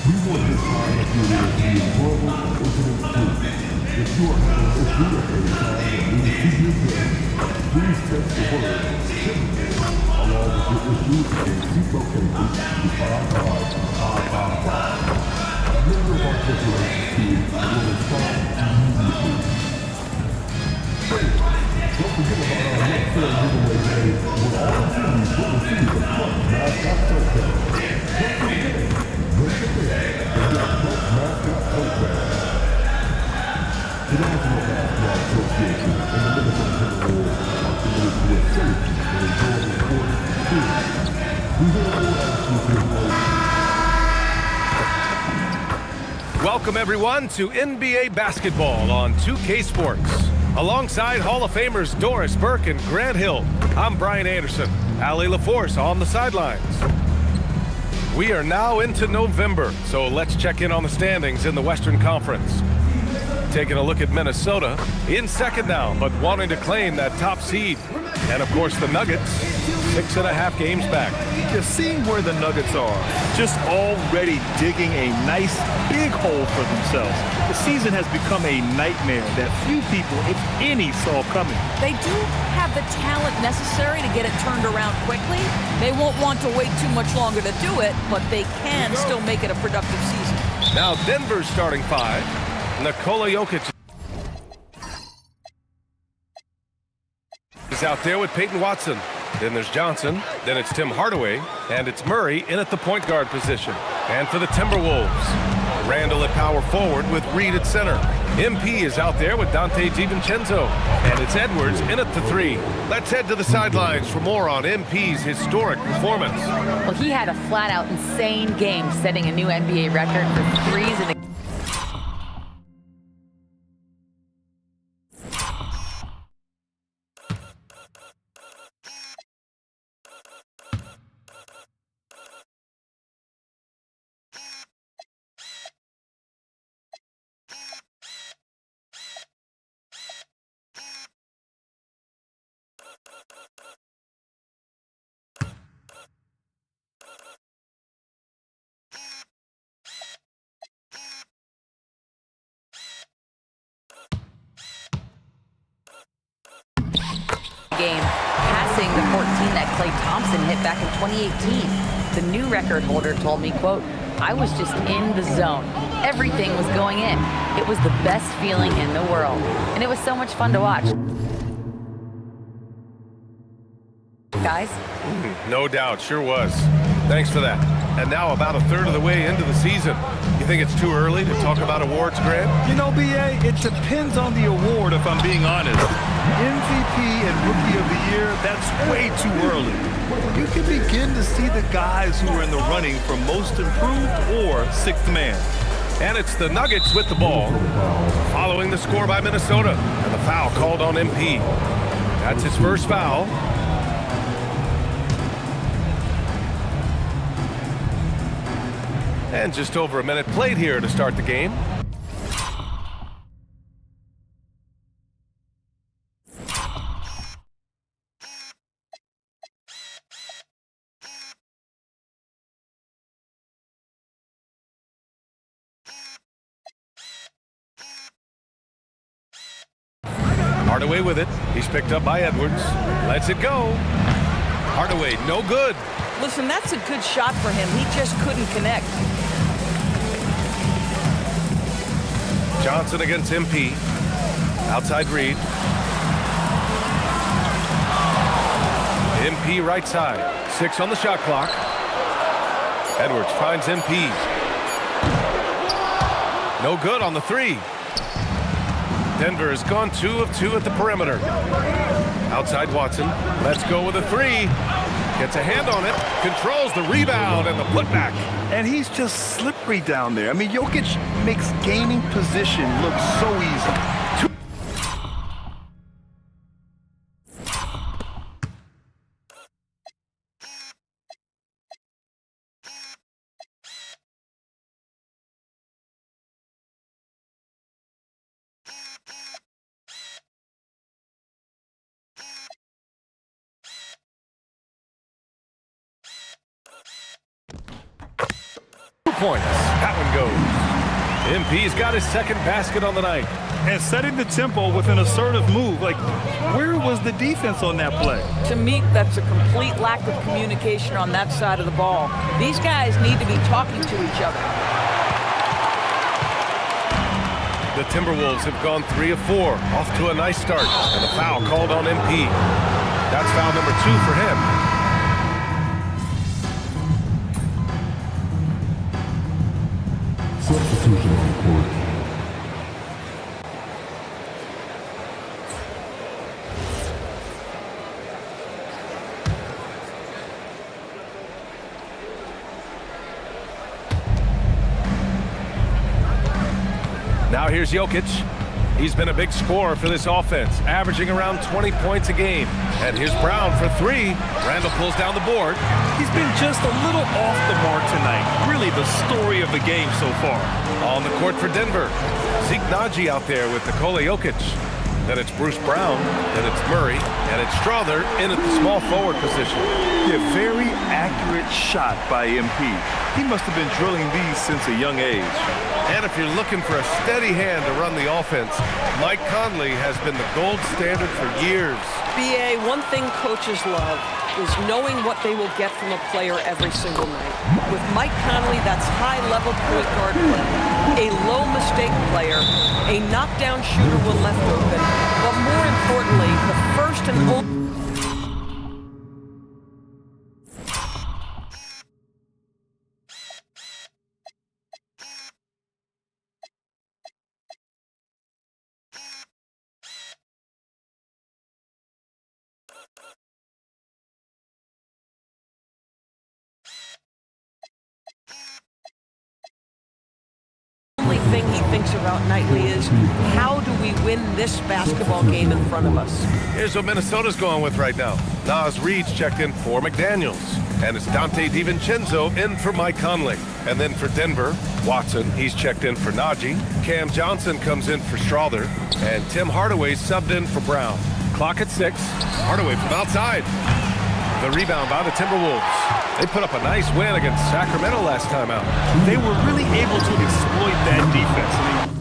We want this time of year to be enjoyable and incident-free. If you are having a beautiful time and need to be good, please text the word "Timberland" along with your issues and seat location to 55555. A member of our corporation team will respond immediately. Don't forget about our next fair giveaway day where all attendees will receive a Trump mascot tote bag. Don't forget, ring the bell and get a Trump mascot tote bag. The National Basketball Association and the Minnesota Timberwolves are committed to a safe and enjoyable sports experience. We therefore ask you to vote. Welcome everyone to NBA basketball on 2K Sports. Alongside Hall of Famers Doris Burke and Grant Hill, I'm Brian Anderson. Allie LaForce on the sidelines. We are now into November, so let's check in on the standings in the Western Conference. Taking a look at Minnesota, in second now, but wanting to claim that top seed. And of course the Nuggets, 6.5 games back. Just seeing where the Nuggets are, just already digging a nice big hole for themselves. The season has become a nightmare that few people, if any, saw coming. They do have the talent necessary to get it turned around quickly. They won't want to wait too much longer to do it, but they can still make it a productive season. Now Denver's starting five. Nikola Jokic is out there with Peyton Watson. Then there's Johnson, then it's Tim Hardaway, and it's Murray in at the point guard position. And for the Timberwolves, Randall at power forward with Reed at center. MP is out there with Dante DiVincenzo, and it's Edwards in at the three. Let's head to the sidelines for more on MP's historic performance. Well, he had a flat-out insane game, setting a new NBA record for threes in the game, passing the 14 that Klay Thompson hit back in 2018. The new record holder told me, quote, "I was just in the zone. Everything was going in. It was the best feeling in the world. And it was so much fun to watch." Guys? No doubt, sure was. Thanks for that. And now about a third of the way into the season. You think it's too early to talk about awards, Grant? You know, BA, it depends on the award, if I'm being honest. MVP and Rookie of the Year, that's way too early. You can begin to see the guys who are in the running for Most Improved or Sixth Man. And it's the Nuggets with the ball, following the score by Minnesota, and the foul called on MP. That's his first foul. And just over a minute played here to start the game. Hardaway with it. He's picked up by Edwards. Lets it go. Hardaway, no good. Listen, that's a good shot for him. He just couldn't connect. Johnson against MP. Outside Reed. MP right side. 6 on the shot clock. Edwards finds MP. No good on the three. Denver has gone 2 of 2 at the perimeter. Outside Watson. Let's go with a three. Gets a hand on it. Controls the rebound and the putback. And he's just slippery down there. I mean, Jokic makes gaining position look so easy. points. That one goes. MP's got his second basket on the night. And setting the tempo with an assertive move. Like, where was the defense on that play? To me, that's a complete lack of communication on that side of the ball. These guys need to be talking to each other. The Timberwolves have gone 3 of 4, off to a nice start, and a foul called on MP. That's foul number 2 for him. Substitution on the court. Now here's Jokic. He's been a big scorer for this offense, averaging around 20 points a game. And here's Brown for 3. Randall pulls down the board. He's been just a little off the mark tonight. Really the story of the game so far. On the court for Denver, Zeke Naji out there with Nikola Jokic. Then it's Bruce Brown, then it's Murray, and it's Strother in at the small forward position. Yeah, very accurate shot by MP. He must have been drilling these since a young age. And if you're looking for a steady hand to run the offense, Mike Conley has been the gold standard for years. BA, one thing coaches love is knowing what they will get from a player every single night. With Mike Conley, that's high-level point guard play, a low-mistake player, a knockdown shooter when left open, but more importantly, the first and only... thing he thinks about nightly is, how do we win this basketball game in front of us? Here's what Minnesota's going with right now. Nas Reed's checked in for McDaniels. And it's Dante DiVincenzo in for Mike Conley. And then for Denver, Watson, he's checked in for Naji. Cam Johnson comes in for Strother. And Tim Hardaway subbed in for Brown. Clock at 6. Hardaway from outside. The rebound by the Timberwolves. They put up a nice win against Sacramento last time out. They were really able to exploit that defense.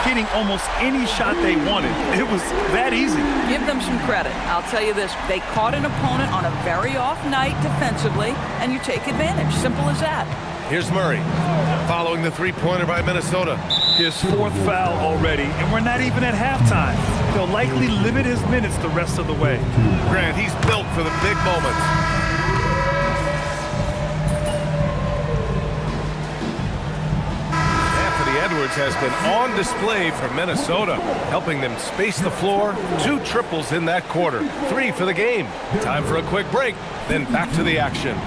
Getting almost any shot they wanted. It was that easy. Give them some credit. I'll tell you this, they caught an opponent on a very off night defensively, and you take advantage. Simple as that. Here's Murray, following the three-pointer by Minnesota. His 4th foul already, and we're not even at halftime. They'll likely limit his minutes the rest of the way. Grant, he's built for the big moments. Edwards has been on display for Minnesota, helping them space the floor. 2 triples in that quarter, 3 for the game. Time for a quick break, then back to the action.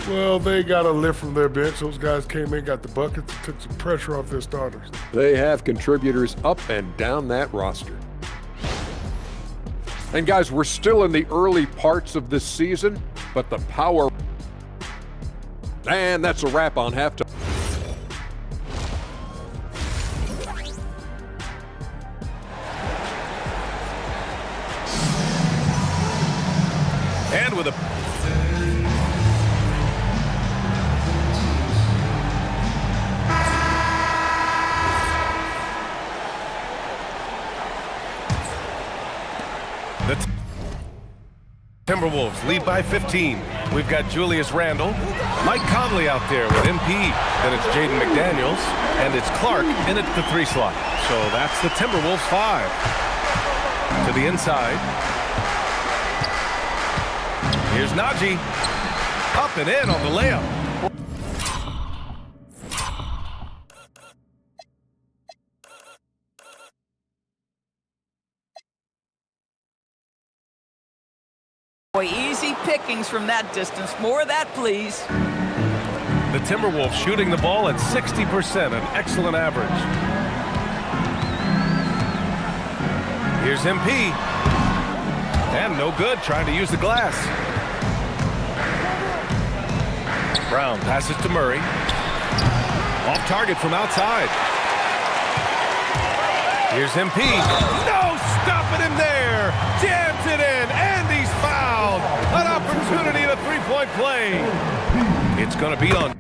Well, they got a lift from their bench. Those guys came in, got the buckets, took some pressure off their starters. They have contributors up and down that roster. And guys, we're still in the early parts of this season, but the power... And that's a wrap on halftime. And with a... Timberwolves lead by 15. We've got Julius Randle, Mike Conley out there with MP. Then it's Jaden McDaniels, and it's Clark in at the 3 slot. So that's the Timberwolves 5. To the inside. Here's Najee. Up and in on the layup. Boy, easy pickings from that distance. More of that, please. The Timberwolves shooting the ball at 60%, an excellent average. Here's MP. And no good, trying to use the glass. Brown passes to Murray. Off target from outside. Here's MP. No, stopping him there. Jams it in, and he's fouled. An opportunity at a three-point play. It's going to be on.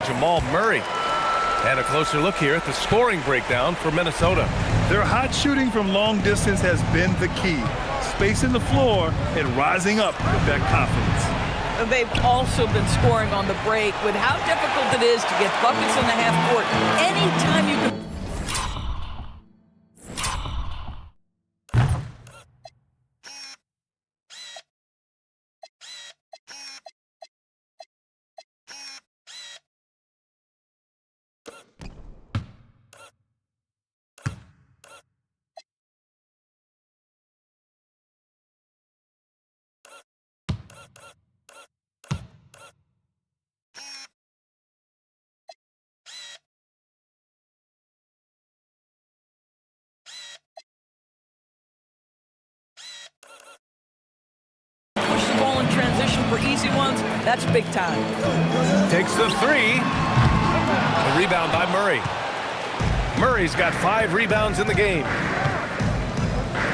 Jamal Murray. And a closer look here at the scoring breakdown for Minnesota. Their hot shooting from long distance has been the key. Spacing the floor and rising up with that confidence. They've also been scoring on the break with how difficult it is to get buckets in the half court. Anytime you can. Push the ball in transition for easy ones, that's big time. Takes the 3. A rebound by Murray. Murray's got 5 rebounds in the game.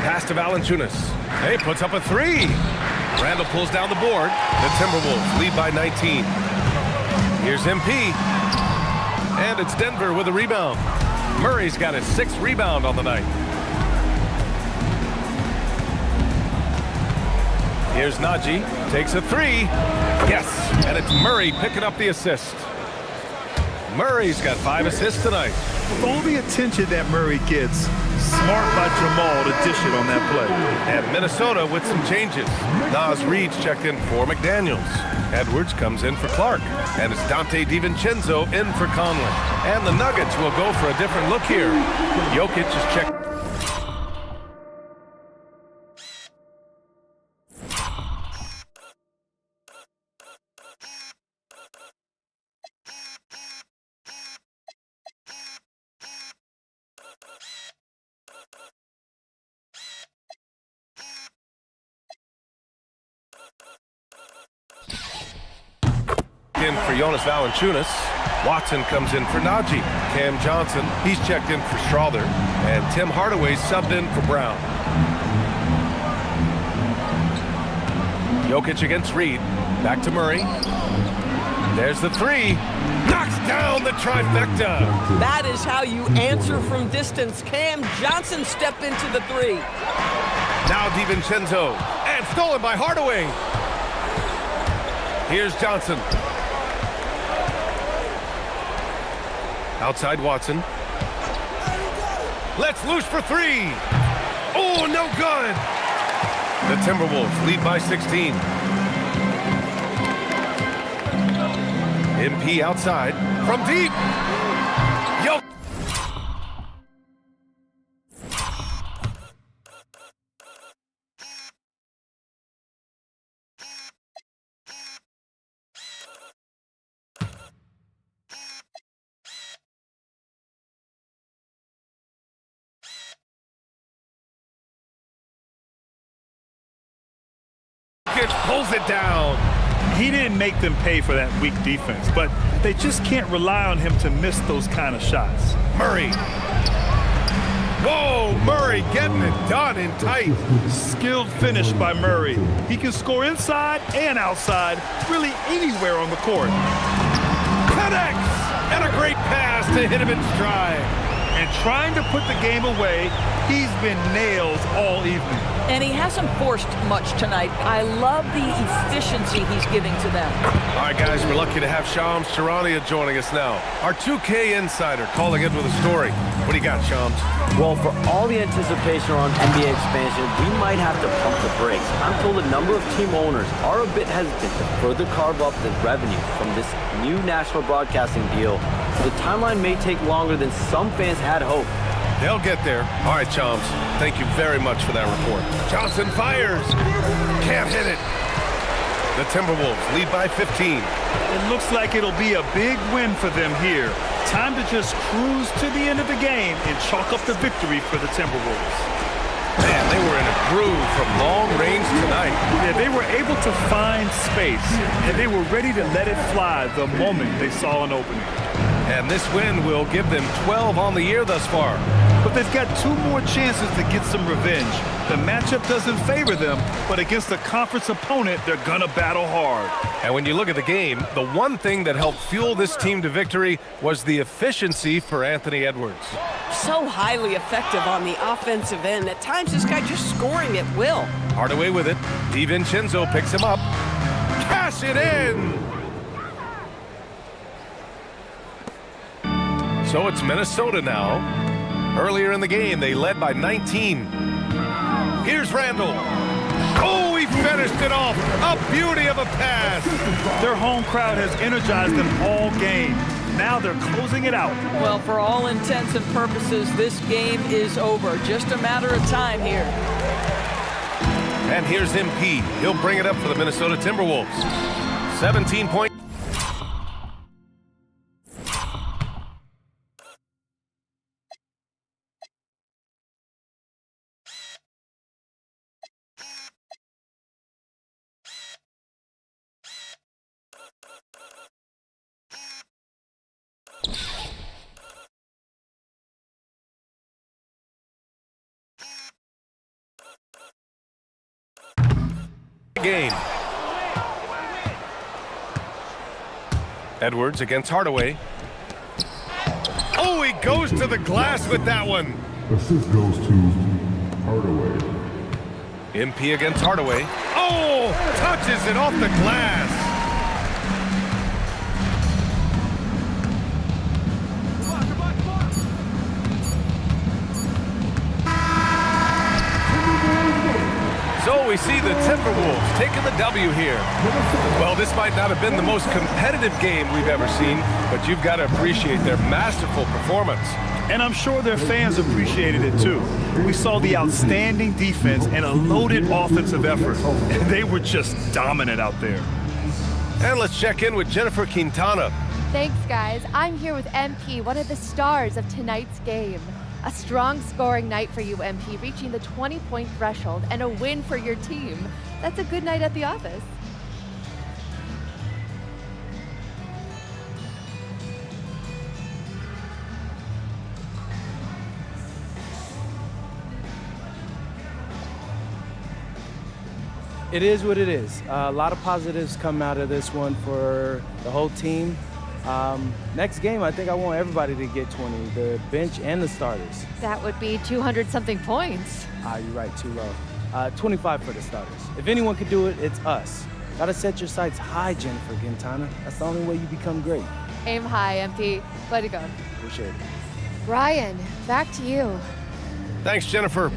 Pass to Valanciunas. Hey, puts up a 3. Randle pulls down the board. The Timberwolves lead by 19. Here's MP. And it's Denver with a rebound. Murray's got his 6th rebound on the night. Here's Najee. Takes a 3. Yes, and it's Murray picking up the assist. Murray's got 5 assists tonight. With all the attention that Murray gets, smart by Jamal to dish it on that play. And Minnesota with some changes. Nas Reed's checked in for McDaniels. Edwards comes in for Clark. And it's Dante DiVincenzo in for Conley. And the Nuggets will go for a different look here. Jokic is checked. In for Jonas Valanciunas. Watson comes in for Najee. Cam Johnson, he's checked in for Strawther. And Tim Hardaway subbed in for Brown. Jokic against Reed. Back to Murray. There's the 3. Knocks down the trifecta. That is how you answer from distance. Cam Johnson stepped into the 3. Now DiVincenzo. And stolen by Hardaway. Here's Johnson. Outside Watson. Let's loose for 3. Oh, no good. The Timberwolves lead by 16. MP outside from deep. Yo. Pulls it down. He didn't make them pay for that weak defense, but they just can't rely on him to miss those kind of shots. Murray. Whoa, Murray getting it done in tight. Skilled finish by Murray. He can score inside and outside, really anywhere on the court. Connects! And a great pass to hit him in stride. And trying to put the game away, he's been nails all evening. And he hasn't forced much tonight. I love the efficiency he's giving to them. All right, guys, we're lucky to have Shams Charania joining us now. Our 2K insider calling in with a story. What do you got, Shams? Well, for all the anticipation around NBA expansion, we might have to pump the brakes. I'm told a number of team owners are a bit hesitant to further carve up the revenue from this new national broadcasting deal. So the timeline may take longer than some fans had hoped. They'll get there. All right, Shams. Thank you very much for that report. Johnson fires. Can't hit it. The Timberwolves lead by 15. It looks like it'll be a big win for them here. Time to just cruise to the end of the game and chalk up the victory for the Timberwolves. Man, they were in a groove from long range tonight. Yeah, they were able to find space, and they were ready to let it fly the moment they saw an opening. And this win will give them 12 on the year thus far. But they've got 2 more chances to get some revenge. The matchup doesn't favor them, but against a conference opponent, they're gonna battle hard. And when you look at the game, the one thing that helped fuel this team to victory was the efficiency for Anthony Edwards. So highly effective on the offensive end. At times, this guy just scoring at will. Hardaway with it. DiVincenzo picks him up. Cash it in! So it's Minnesota now. Earlier in the game, they led by 19. Here's Randall. Oh, he finished it off. A beauty of a pass. Their home crowd has energized them all game. Now they're closing it out. Well, for all intents and purposes, this game is over. Just a matter of time here. And here's MP. He'll bring it up for the Minnesota Timberwolves. 17 points. Game. Edwards against Hardaway. Oh, he goes to the glass with that one. Assist goes to Hardaway. MP against Hardaway. Oh, touches it off the glass. So we see the Timberwolves taking the W here. Well, this might not have been the most competitive game we've ever seen, but you've got to appreciate their masterful performance. And I'm sure their fans appreciated it too. We saw the outstanding defense and a loaded offensive effort. And they were just dominant out there. And let's check in with Jennifer Quintana. Thanks, guys. I'm here with MP, one of the stars of tonight's game. A strong scoring night for you, MP, reaching the 20-point threshold and a win for your team. That's a good night at the office. It is what it is. A lot of positives come out of this one for the whole team. Next game, I think I want everybody to get 20, the bench and the starters. That would be 200-something points. You're right, too low. 25 for the starters. If anyone could do it, it's us. Gotta set your sights high, Jennifer Quintana. That's the only way you become great. Aim high, MP. Way to go. Appreciate it. Brian, back to you. Thanks, Jennifer.